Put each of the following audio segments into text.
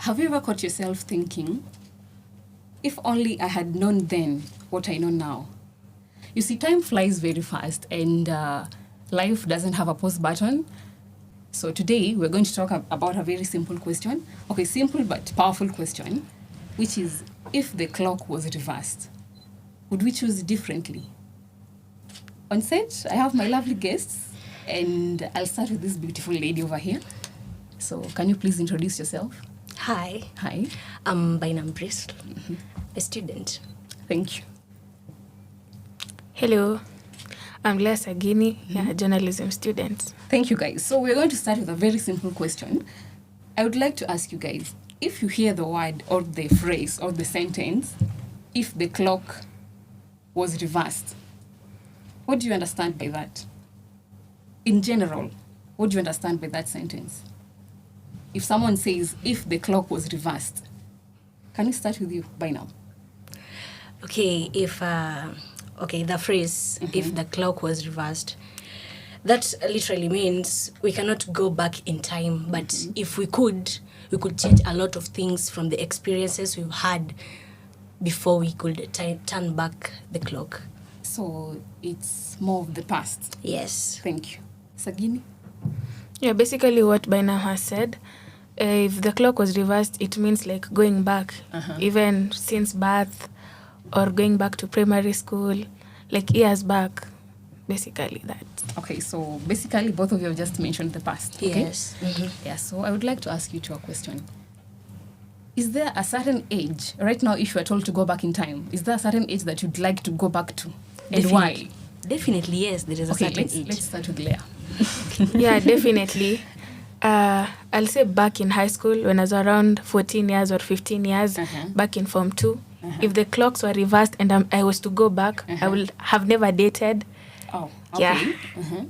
Have you ever caught yourself thinking, if only I had known then what I know now? You see, time flies very fast and life doesn't have a pause button. So today we're going to talk about a very simple question. Okay, simple but powerful question, which is, if the clock was reversed, would we choose differently? On set, I have my lovely guests, and I'll start with this beautiful lady over here. So can you please introduce yourself? Hi. Hi. I'm Bainam Bristol, a student. Thank you. Hello, I'm Lea Sagini, a journalism student. Thank you, guys. So we're going to start with a very simple question. I would like to ask you guys, if you hear the word or the phrase or the sentence, if the clock was reversed, what do you understand by that? In general, what do you understand by that sentence? If someone says, if the clock was reversed, can we start with you by now? Okay, the phrase, if the clock was reversed, that literally means we cannot go back in time, but if we could change a lot of things from the experiences we've had before we could turn back the clock. So it's more of the past. Yes. Thank you. Sagini? Yeah, basically what Bainam has said, if the clock was reversed, it means like going back, even since birth, or going back to primary school, like years back, basically that. Okay, so basically both of you have just mentioned the past. Okay? Yes. Yeah, so I would like to ask you two a question. Is there a certain age, right now if you are told to go back in time, is there a certain age that you'd like to go back to? And why? Definitely, yes, there is a certain age. Let's start with Lea. Yeah, definitely. I'll say back in high school when I was around 14 years or 15 years, back in Form 2. If the clocks were reversed and I was to go back, I would have never dated. Oh, okay. Yeah.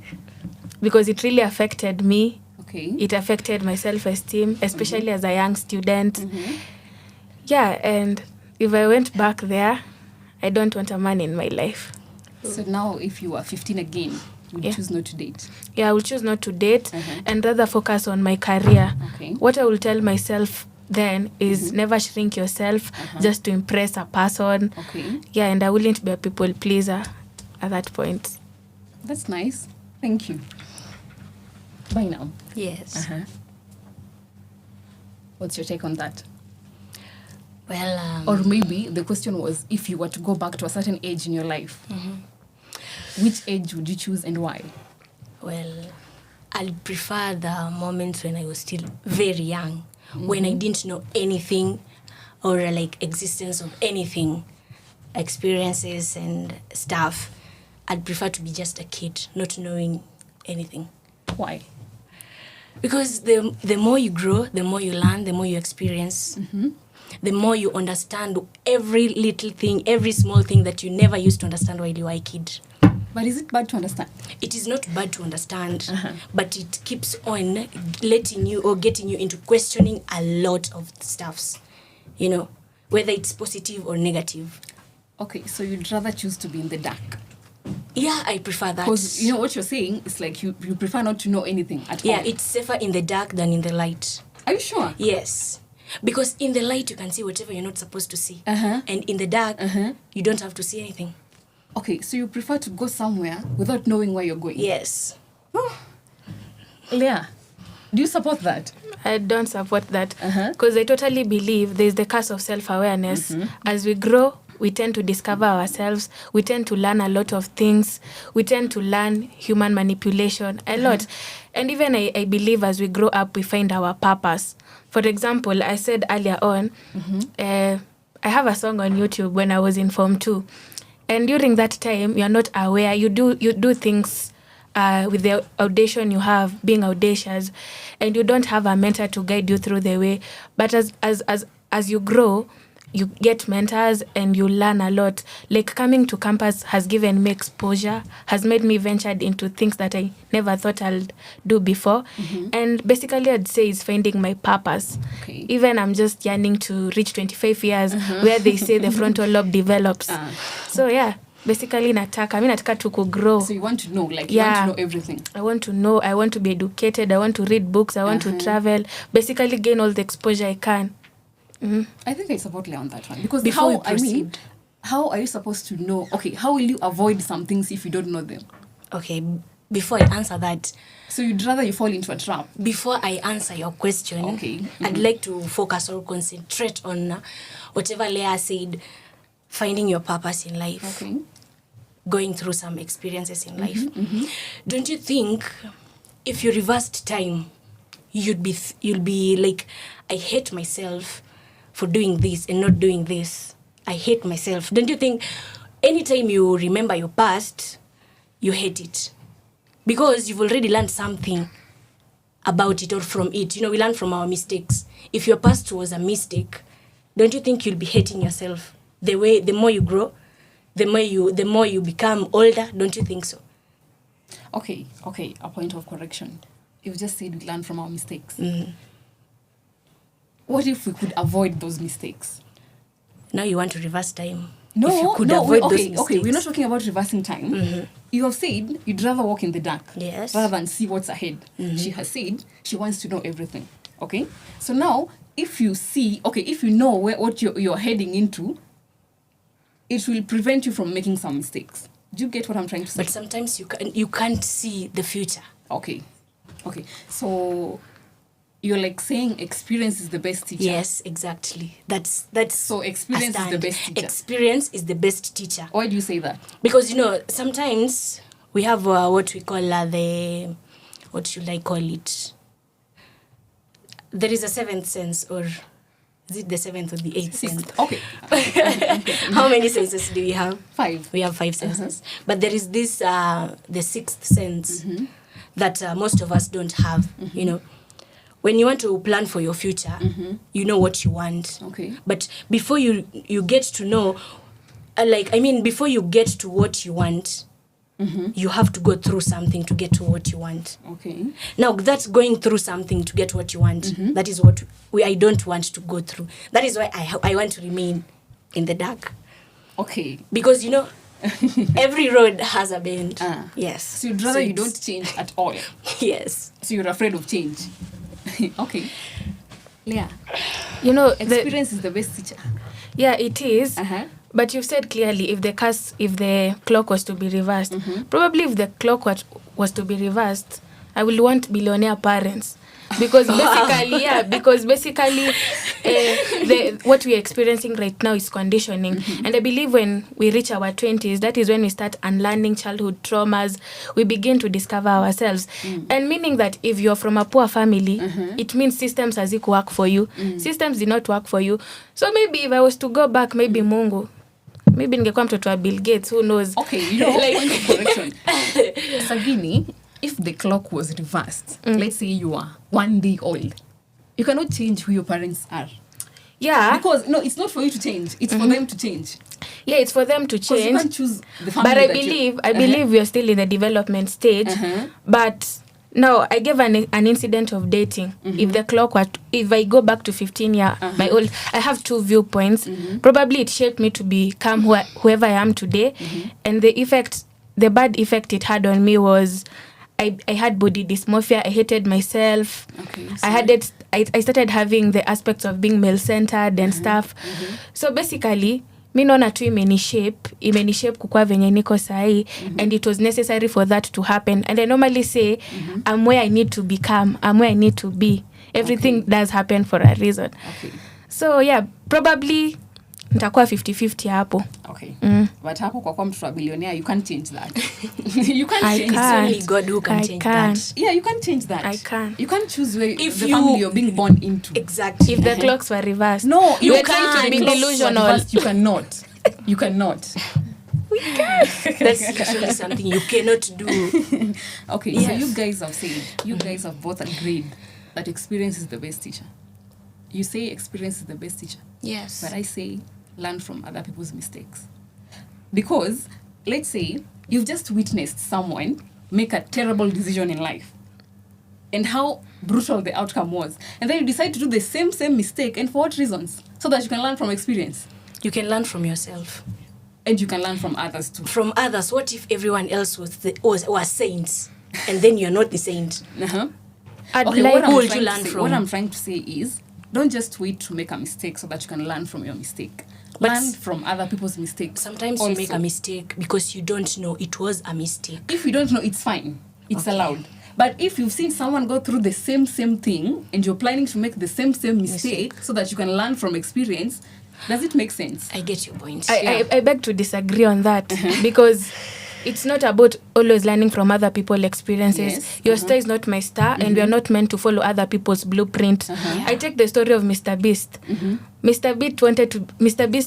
Because it really affected me. Okay. It affected my self-esteem, especially as a young student. Yeah, and if I went back there, I don't want a man in my life. So now if you are 15 again, you would choose not to date? Yeah, I will choose not to date and rather focus on my career. Okay. What I will tell myself then is never shrink yourself just to impress a person. Okay. Yeah, and I wouldn't be a people pleaser at that point. That's nice. Thank you. By now. Yes. What's your take on that? Well, Or maybe the question was, if you were to go back to a certain age in your life, which age would you choose and why? well, I'll prefer the moments when I was still very young, when I didn't know anything or like existence of anything, experiences and stuff. I'd prefer to be just a kid, not knowing anything. Why? Because the more you grow, the more you learn, the more you experience, the more you understand every little thing, every small thing that you never used to understand while you were a kid. But is it bad to understand? It is not bad to understand, but it keeps on letting you or getting you into questioning a lot of stuffs, you know, whether it's positive or negative. Okay, so you'd rather choose to be in the dark? Yeah, I prefer that. Because, you know, what you're saying is like you prefer not to know anything at all. Yeah, it's safer in the dark than in the light. Are you sure? Yes. Because in the light, you can see whatever you're not supposed to see. Uh-huh. And in the dark, you don't have to see anything. Okay, so you prefer to go somewhere without knowing where you're going? Yes. Lea, do you support that? I don't support that because I totally believe there's the curse of self-awareness. As we grow, we tend to discover ourselves. We tend to learn a lot of things. We tend to learn human manipulation a lot. And even I believe as we grow up, we find our purpose. For example, I said earlier on, I have a song on YouTube when I was in Form 2. And during that time, you're not aware. You do things with the audition you have, being audacious, and you don't have a mentor to guide you through the way. But as you grow, you get mentors and you learn a lot. Like coming to campus has given me exposure, has made me ventured into things that I never thought I'd do before. And basically I'd say it's finding my purpose. Okay. Even I'm just yearning to reach 25 years where they say the frontal lobe develops. So yeah, basically nataka tu kugrow. So you want to know, like you want to know everything. I want to know, I want to be educated, I want to read books, I want to travel, basically gain all the exposure I can. I think I support Leah on that one. Because Before we how proceed. how are you supposed to know? Okay, how will you avoid some things if you don't know them? Okay, before I answer that, So you'd rather you fall into a trap. before I answer your question, Okay. I'd like to focus or concentrate on whatever Leah said, finding your purpose in life, Okay. going through some experiences in life. Don't you think if you reversed time, you'll be like, I hate myself for doing this and not doing this. I hate myself. Don't you think anytime you remember your past, you hate it? Because you've already learned something about it or from it. You know, we learn from our mistakes. If your past was a mistake, don't you think you'll be hating yourself? The more you grow, the more you become older, don't you think so? Okay. A point of correction. You've just said we learn from our mistakes. What if we could avoid those mistakes? Now you want to reverse time. No, If you could no. avoid Okay, those okay. We're not mistakes. talking about reversing time. You have said you'd rather walk in the dark Yes. rather than see what's ahead. She has said she wants to know everything. Okay, so now if you know what you're heading into, it will prevent you from making some mistakes. Do you get what I'm trying to say? But sometimes you can't see the future. Okay. So you're like saying experience is the best teacher. Yes, exactly. That's So experience a is the stand. best teacher. Experience is the best teacher. Why do you say that? Because, you know, sometimes we have what we call what should I call it? There is a seventh sense, or is it the seventh or the eighth sense? Okay. How many senses do we have? 5. We have 5 senses. But there is this, the sixth sense that most of us don't have, you know. When you want to plan for your future, you know what you want. Okay. But before you get to know, before you get to what you want, you have to go through something to get to what you want. Okay. Now, that's going through something to get what you want. That is what I don't want to go through. That is why I want to remain in the dark. Okay. Because, you know, every road has a bend. Yes. So you'd rather you it's- don't change at all. Yes. So you're afraid of change. Okay. Leah, You know, experience is the best teacher. yeah, it is. Uh-huh. But you've said clearly if the clock was to be reversed, probably if the clock was to be reversed, I will want billionaire parents. Because basically, what we're experiencing right now is conditioning. And I believe when we reach our 20s, that is when we start unlearning childhood traumas. We begin to discover ourselves. And meaning that if you're from a poor family, it means systems haziku work for you. Systems did not work for you. So maybe if I was to go back, maybe Mungu, maybe ningekuwa mtoto wa Bill Gates, who knows? Okay, you know, point of correction. Sagini, if the clock was reversed, let's say you are 1 day old, you cannot change who your parents are. Yeah. Because, no, it's not for you to change. It's for them to change. Yeah, it's for them to Because you change. can't choose the family But I that you- believe we are still in the development stage. But now I gave an incident of dating. If I go back to 15 years, my old, I have 2 viewpoints. Probably it shaped me to become whoever I am today. And the bad effect it had on me was I had body dysmorphia. I hated myself. Okay, I started having the aspects of being male-centered and stuff. So basically, mi naona tu imenishape kukua venye niko sahi, and it was necessary for that to happen. And I normally say, I'm where I need to become. I'm where I need to be. Everything does happen for a reason. Okay. So yeah, probably nitakuwa 50-50 hapo. Okay. But hapo kwa kuwa mtoto wa billionaire, you can't change that. You can't I change It's can't. only God who can I change can't. that. Yeah, you can't change that. I can't. You can't choose where If the you- family you're being born into. Exactly. If the clocks were reversed. No, you you are trying to can't. be The clocks were delusional. reversed. You cannot. You cannot. That's literally something you cannot do. Okay, so Yes. you guys have said, you guys have both agreed that experience is the best teacher. You say experience is the best teacher. Yes. But I say learn from other people's mistakes. Because, let's say, you've just witnessed someone make a terrible decision in life. And how brutal the outcome was. And then you decide to do the same mistake. And for what reasons? So that you can learn from experience. You can learn from yourself. And you can learn from others too. From others, what if everyone else was saints and then you're not the saint? Uh-huh. I'd Okay, like- what I'm Who would trying you to learn say- from? What I'm trying to say is, don't just wait to make a mistake so that you can learn from your mistake. But Learn from other people's mistakes. Sometimes also. you make a mistake because you don't know it was a mistake. If you don't know, it's fine. It's allowed. But if you've seen someone go through the same thing and you're planning to make the same mistake so that you can learn from experience, does it make sense? I get your point. I beg to disagree on that because it's not about always learning from other people's experiences. Yes. Your star is not my star, and we are not meant to follow other people's blueprint. I take the story of Mr. Beast. Mr. Beast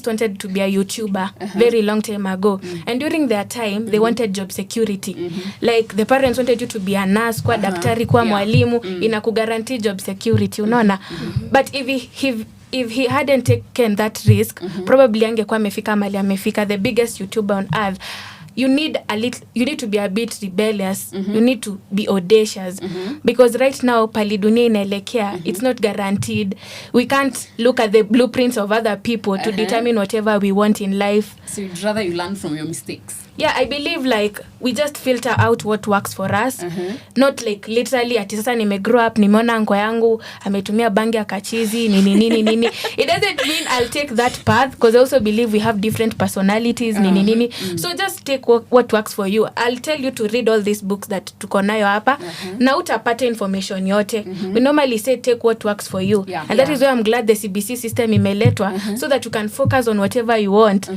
wanted to be a YouTuber very long time ago, and during their time they wanted job security. Like the parents wanted you to be a nurse, kwa daktari, kwa mwalimu, inakuguarantee job security, unaona. But if he hadn't taken that risk, probably angekuwa amefika mali amefika, the biggest YouTuber on earth. You need to be a bit rebellious. You need to be audacious because right now pali dunia inaelekea, it's not guaranteed. We can't look at the blueprints of other people to determine whatever we want in life. So you'd rather you learn from your mistakes. Yeah, I believe like we just filter out what works for us. Not like literally ati sasa grow up nimeona anko yangu ametumia bangi akachizi nini. It doesn't mean I'll take that path because I also believe we have different personalities nini. So just take what works for you. I'll tell you to read all these books that tuko nayo hapa na utapata information yote. We normally say take what works for you. And that is why I'm glad the CBC system imeletwa so that you can focus on whatever you want.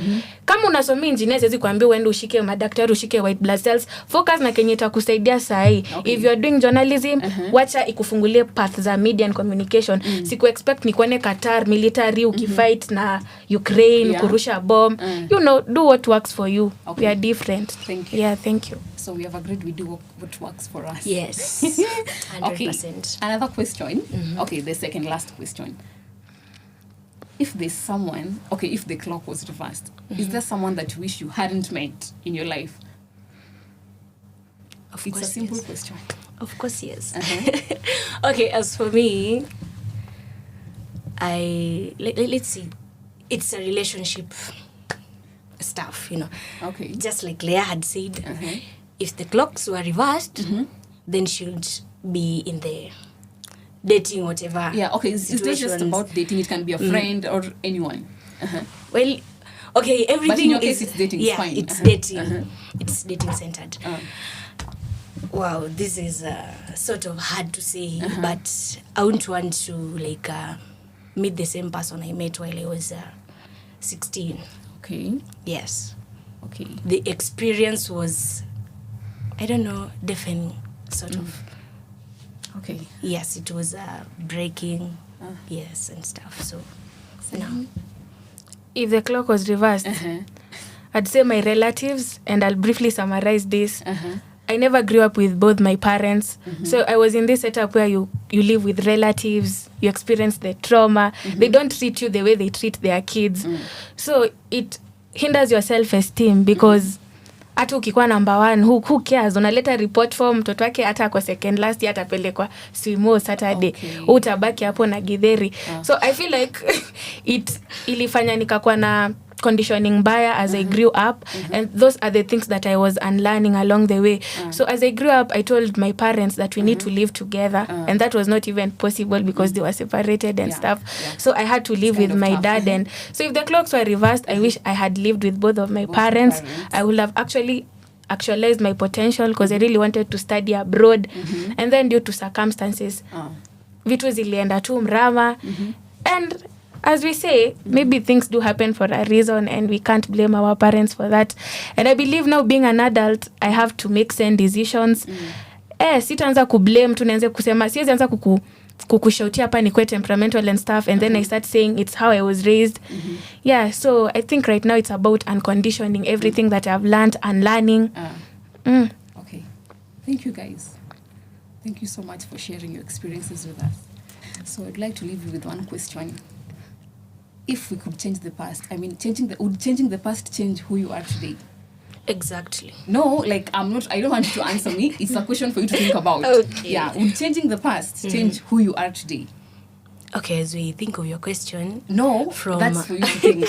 Kama unasomea engineers hizi kuambia uende ushike madaktari ushike white blood cells, focus na kenye itakusaidia sahi. If you are doing journalism, wacha ikufungulie path za media and communication. Siku expect ni kuone Qatar military ukifight na Ukraine kurusha bomb. You know, do what works for you. We are different. Thank you. Yeah, thank you. So we have agreed we do what works for us. Yes. 100%. Okay. Another question. Okay, the second last question. If there's someone, if the clock was reversed, is there someone that you wish you hadn't met in your life? It's a simple question. Of course, yes. Okay, as for me, let's see. It's a relationship stuff, Okay. Just like Leah had said, if the clocks were reversed, then she'd be in the dating, whatever. Yeah, okay. It's not just about dating. It can be a friend or anyone. Well, okay, everything but in your case, it's dating. Yeah, it's fine. It's dating. It's dating centered. Wow, this is sort of hard to say, but I wouldn't want to meet the same person I met while I was 16. Okay. Yes. Okay. The experience was, I don't know, deafening, sort of. Okay. Yes, it was breaking, yes, and stuff. So, no. If the clock was reversed, I'd say my relatives, and I'll briefly summarize this. I never grew up with both my parents. So I was in this setup where you live with relatives, you experience the trauma. They don't treat you the way they treat their kids. So it hinders your self-esteem because hata ukikuwa number 1, who cares? Unaleta report form, mtoto wake hata kwa second last year atapelekwa swimo Saturday. Utabaki hapo na githeri. So I feel like it ilifanya nikakuwa na conditioning mbaya as I grew up, and those are the things that I was unlearning along the way. So as I grew up, I told my parents that we need to live together, and that was not even possible because they were separated and stuff. So I had to live with my dad. And so if the clocks were reversed, I wish I had lived with both of my parents. I would have actually actualized my potential because I really wanted to study abroad, and then due to circumstances vitu zilienda tu mrama. And as we say, maybe things do happen for a reason and we can't blame our parents for that. And I believe now being an adult, I have to make sane decisions. Sitaanza kublame, tunaanza kusema, siwezi anza kukushautia hapa ni kwa temperamental and stuff, and then I start saying it's how I was raised. Yeah, so I think right now it's about unconditioning everything that I've learned, unlearning. Okay. Thank you guys. Thank you so much for sharing your experiences with us. So I'd like to leave you with one question. If we could change the past, would changing the past change who you are today? Exactly. No, I don't want you to answer me. It's a question for you to think about. Okay. Yeah, would changing the past change who you are today? Okay, as we think of your question. No, that's for you to think.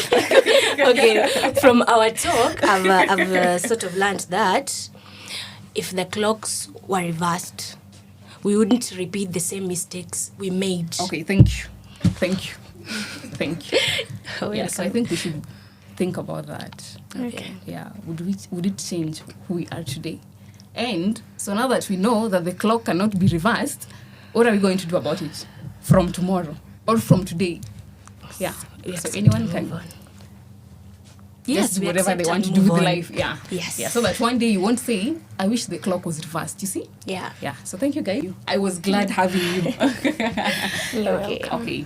Okay, from our talk, I've sort of learned that if the clocks were reversed, we wouldn't repeat the same mistakes we made. Okay, thank you. Thank you. Thank you. Yeah, so I Welcome. think we should think about that. Okay. Yeah, would it change who we are today? And so now that we know that the clock cannot be reversed, what are we going to do about it from tomorrow or from today? Yeah. Yes, So anyone move can on. just do we whatever they accept want to and do with move on. life. Yeah. Yes. Yeah. So that one day you won't say, I wish the clock was reversed. You see? Yeah. Yeah. So thank you guys. I was glad having you. You're Okay. welcome. Okay.